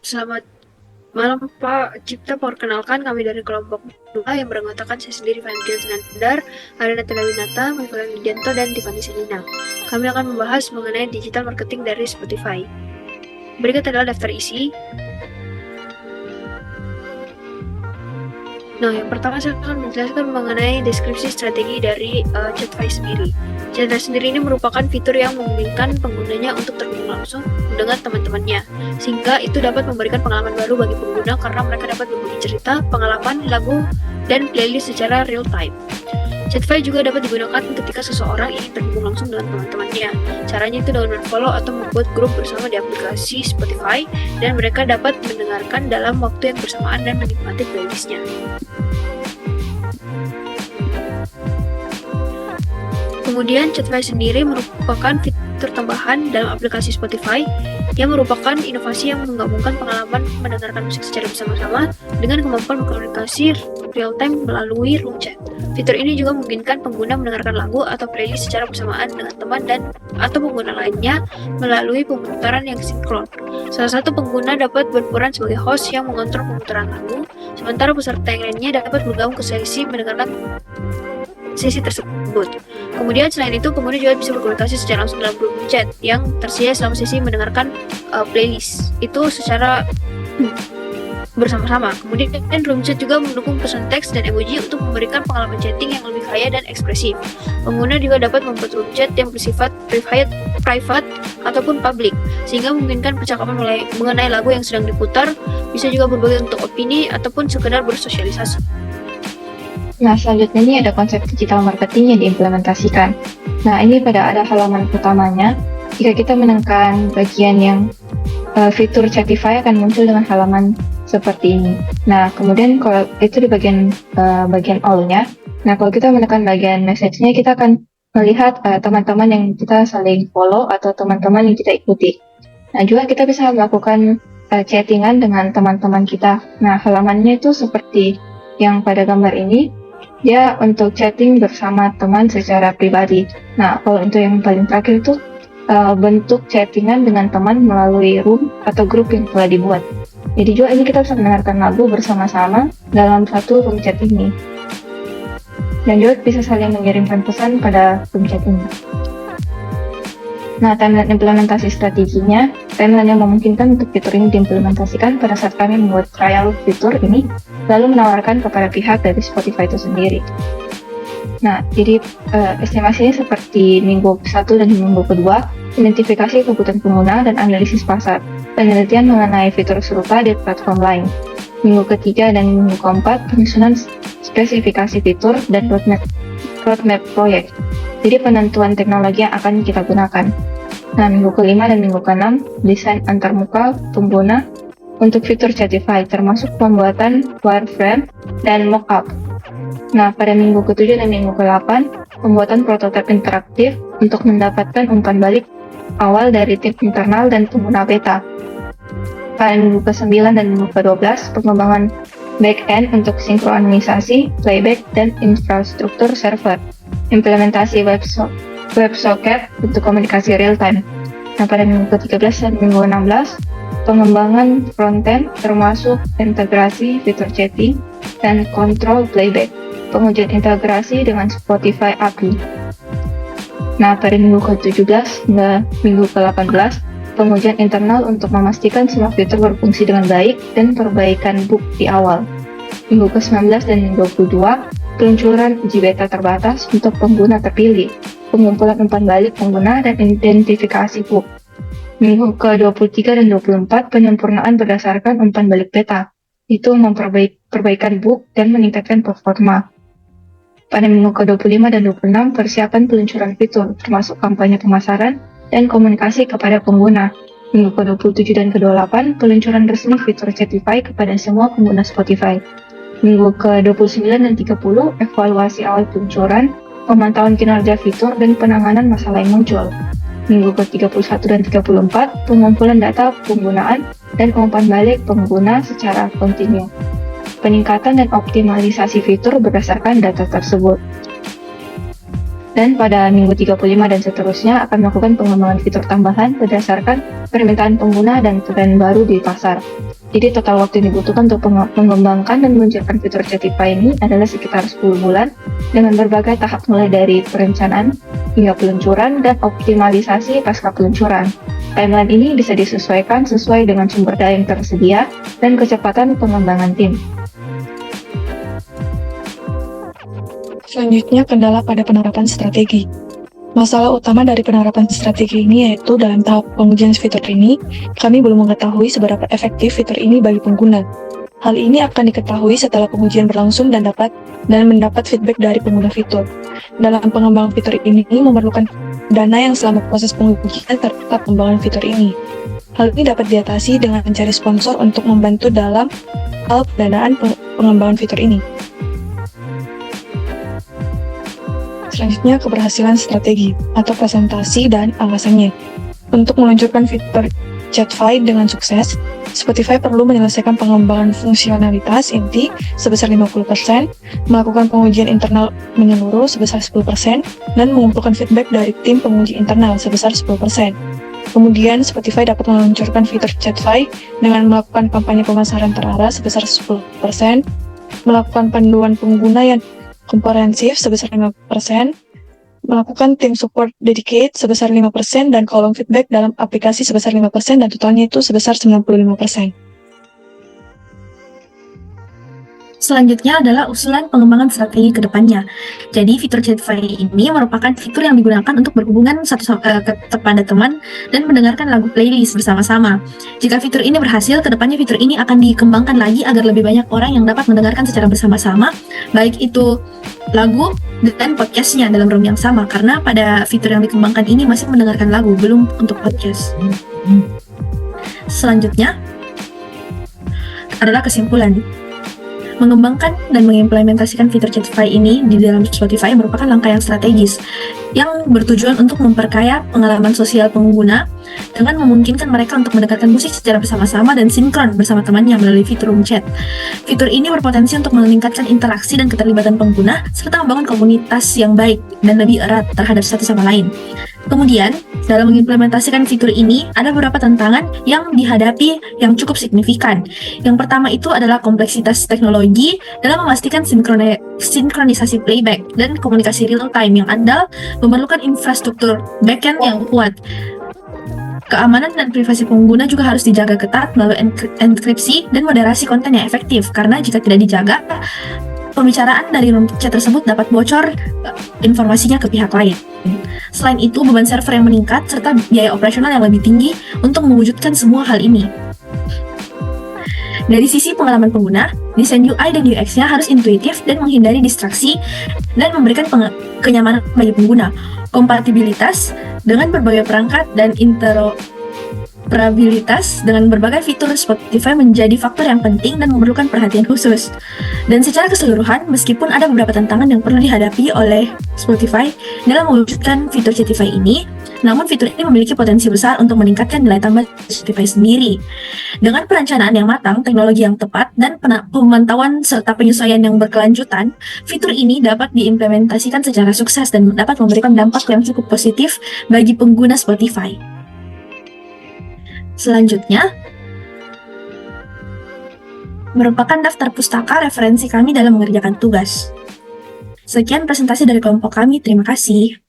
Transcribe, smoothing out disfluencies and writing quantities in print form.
Selamat malam Pak Cipta, perkenalkan kami dari kelompok 2 yang beranggotakan saya sendiri Valentina Tinandar, Arina Telawinata, Michael Widianto, dan Tiffany Selina. Kami akan membahas mengenai digital marketing dari Spotify. Berikut adalah daftar isi. Nah, yang pertama saya akan menjelaskan mengenai deskripsi strategi dari Chatfy sendiri. Chatfy sendiri ini merupakan fitur yang memungkinkan penggunanya untuk terhubung langsung dengan teman-temannya, sehingga itu dapat memberikan pengalaman baru bagi pengguna karena mereka dapat berbagi cerita, pengalaman, lagu, dan playlist secara real time. Chatfy juga dapat digunakan ketika seseorang ingin terhubung langsung dengan teman-temannya. Caranya itu dengan follow atau membuat grup bersama di aplikasi Spotify, dan mereka dapat mendengarkan dalam waktu yang bersamaan dan menikmati playlistnya. Kemudian Chatfy sendiri merupakan fitur tambahan dalam aplikasi Spotify yang merupakan inovasi yang menggabungkan pengalaman mendengarkan musik secara bersama-sama dengan kemampuan berkomunikasi real-time melalui room chat. Fitur ini juga memungkinkan pengguna mendengarkan lagu atau playlist secara bersamaan dengan teman dan atau pengguna lainnya melalui pemutaran yang sinkron. Salah satu pengguna dapat berperan sebagai host yang mengontrol pemutaran lagu, sementara peserta yang lainnya dapat bergabung ke sesi mendengarkan sesi tersebut. Kemudian selain itu, pengguna juga bisa berkomunikasi secara langsung dalam grup chat yang tersedia selama sesi mendengarkan playlist itu secara bersama-sama. Kemudian room chat juga mendukung pesan teks dan emoji untuk memberikan pengalaman chatting yang lebih kaya dan ekspresif. Pengguna juga dapat membuat room chat yang bersifat private ataupun public, sehingga memungkinkan percakapan mengenai lagu yang sedang diputar, bisa juga berbagi untuk opini ataupun sekedar bersosialisasi. Nah, selanjutnya ini ada konsep digital marketing yang diimplementasikan. Nah, ini pada ada halaman utamanya. Jika kita menekan bagian yang fitur Chatify akan muncul dengan halaman seperti ini. Nah, kemudian kalau itu di bagian all-nya. Nah, kalau kita menekan bagian message-nya, kita akan melihat teman-teman yang kita saling follow atau teman-teman yang kita ikuti. Nah, juga kita bisa melakukan chattingan dengan teman-teman kita. Nah, halamannya itu seperti yang pada gambar ini. Dia untuk chatting bersama teman secara pribadi. Nah, kalau untuk yang paling terakhir itu bentuk chattingan dengan teman melalui room atau grup yang telah dibuat. Jadi juga ini kita bisa mendengarkan lagu bersama-sama dalam satu room chat ini. Dan juga bisa saling mengirimkan pesan pada room chat ini. Nah, timeline implementasi strateginya, timeline yang memungkinkan untuk fitur ini diimplementasikan pada saat kami membuat trial fitur ini, lalu menawarkan kepada pihak dari Spotify itu sendiri. Nah, jadi estimasinya seperti minggu 1 dan minggu kedua, identifikasi kebutuhan pengguna dan analisis pasar, penelitian mengenai fitur serupa di platform lain. Minggu ketiga dan minggu keempat, penyusunan spesifikasi fitur dan roadmap proyek. Jadi penentuan teknologi yang akan kita gunakan. Nah, minggu kelima dan minggu keenam, desain antarmuka pengguna untuk fitur Chatify, termasuk pembuatan wireframe dan mockup. Nah, pada minggu ketujuh dan minggu ke-8, pembuatan prototipe interaktif untuk mendapatkan umpan balik awal dari tim internal dan pengguna beta. Pada minggu ke-9 dan minggu ke-12, pengembangan back-end untuk sinkronisasi, playback, dan infrastruktur server. Implementasi WebSocket untuk komunikasi real-time. Nah, pada minggu ke-13 dan minggu ke-16, pengembangan frontend termasuk integrasi fitur chatting dan kontrol playback, pengujian integrasi dengan Spotify API. Nah, pada minggu ke-17 hingga minggu ke-18, pengujian internal untuk memastikan semua fitur berfungsi dengan baik dan perbaikan bug di awal. Minggu ke-19 dan minggu ke-22, peluncuran uji beta terbatas untuk pengguna terpilih, pengumpulan umpan balik pengguna dan identifikasi bug. Minggu ke-23 dan 24, penyempurnaan berdasarkan umpan balik beta, itu perbaikan bug dan meningkatkan performa. Pada minggu ke-25 dan 26, persiapan peluncuran fitur, termasuk kampanye pemasaran dan komunikasi kepada pengguna. Minggu ke-27 dan ke-28, peluncuran resmi fitur Chatify kepada semua pengguna Spotify. Minggu ke-29 dan 30, evaluasi awal peluncuran, pemantauan kinerja fitur, dan penanganan masalah yang muncul. Minggu ke-31 dan 34, pengumpulan data penggunaan dan umpan balik pengguna secara kontinu. Peningkatan dan optimalisasi fitur berdasarkan data tersebut. Dan pada minggu 35 dan seterusnya akan melakukan pengembangan fitur tambahan berdasarkan permintaan pengguna dan tren baru di pasar. Jadi total waktu yang dibutuhkan untuk mengembangkan dan meluncurkan fitur Chatify ini adalah sekitar 10 bulan dengan berbagai tahap mulai dari perencanaan hingga peluncuran dan optimalisasi pasca peluncuran. Timeline ini bisa disesuaikan sesuai dengan sumber daya yang tersedia dan kecepatan pengembangan tim. Selanjutnya, kendala pada penerapan strategi. Masalah utama dari penerapan strategi ini yaitu dalam tahap pengujian fitur ini, kami belum mengetahui seberapa efektif fitur ini bagi pengguna. Hal ini akan diketahui setelah pengujian berlangsung dan mendapat feedback dari pengguna fitur. Dalam pengembangan fitur ini memerlukan dana yang selama proses pengujian serta pengembangan fitur ini. Hal ini dapat diatasi dengan mencari sponsor untuk membantu dalam hal pendanaan pengembangan fitur ini. Selanjutnya, keberhasilan strategi atau presentasi dan alasannya. Untuk meluncurkan fitur Chatify dengan sukses, Spotify perlu menyelesaikan pengembangan fungsionalitas inti sebesar 50%, melakukan pengujian internal menyeluruh sebesar 10%, dan mengumpulkan feedback dari tim penguji internal sebesar 10%. Kemudian, Spotify dapat meluncurkan fitur Chatify dengan melakukan kampanye pemasaran terarah sebesar 10%, melakukan panduan pengguna yang komprehensif sebesar 5%, melakukan tim support dedicated sebesar 5%, dan kolom feedback dalam aplikasi sebesar 5%, dan totalnya itu sebesar 95%. Selanjutnya adalah usulan pengembangan strategi ke depannya. Jadi fitur Chatify ini merupakan fitur yang digunakan untuk berhubungan kepada teman dan mendengarkan lagu playlist bersama-sama. Jika fitur ini berhasil, ke depannya fitur ini akan dikembangkan lagi agar lebih banyak orang yang dapat mendengarkan secara bersama-sama, baik itu lagu dan podcastnya dalam room yang sama, karena pada fitur yang dikembangkan ini masih mendengarkan lagu, belum untuk podcast. Selanjutnya adalah kesimpulan. Mengembangkan dan mengimplementasikan fitur Chatify ini di dalam Spotify merupakan langkah yang strategis yang bertujuan untuk memperkaya pengalaman sosial pengguna dengan memungkinkan mereka untuk mendengarkan musik secara bersama-sama dan sinkron bersama temannya melalui fitur room chat. Fitur ini berpotensi untuk meningkatkan interaksi dan keterlibatan pengguna serta membangun komunitas yang baik dan lebih erat terhadap satu sama lain. Kemudian, dalam mengimplementasikan fitur ini, ada beberapa tantangan yang dihadapi yang cukup signifikan. Yang pertama itu adalah kompleksitas teknologi dalam memastikan sinkronisasi playback dan komunikasi real-time yang andal memerlukan infrastruktur backend yang kuat. Keamanan dan privasi pengguna juga harus dijaga ketat melalui enkripsi dan moderasi konten yang efektif, karena jika tidak dijaga, pembicaraan dari room chat tersebut dapat bocor informasinya ke pihak lain. Selain itu, beban server yang meningkat serta biaya operasional yang lebih tinggi untuk mewujudkan semua hal ini. Dari sisi pengalaman pengguna, desain UI dan UX-nya harus intuitif dan menghindari distraksi dan memberikan kenyamanan bagi pengguna. Kompatibilitas dengan berbagai perangkat dan interoperabilitas dengan berbagai fitur Spotify menjadi faktor yang penting dan memerlukan perhatian khusus. Dan secara keseluruhan, meskipun ada beberapa tantangan yang perlu dihadapi oleh Spotify dalam mewujudkan fitur Chatify ini, namun fitur ini memiliki potensi besar untuk meningkatkan nilai tambah Spotify sendiri. Dengan perencanaan yang matang, teknologi yang tepat, dan pemantauan serta penyesuaian yang berkelanjutan, fitur ini dapat diimplementasikan secara sukses dan dapat memberikan dampak yang cukup positif bagi pengguna Spotify. Selanjutnya, merupakan daftar pustaka referensi kami dalam mengerjakan tugas. Sekian presentasi dari kelompok kami, terima kasih.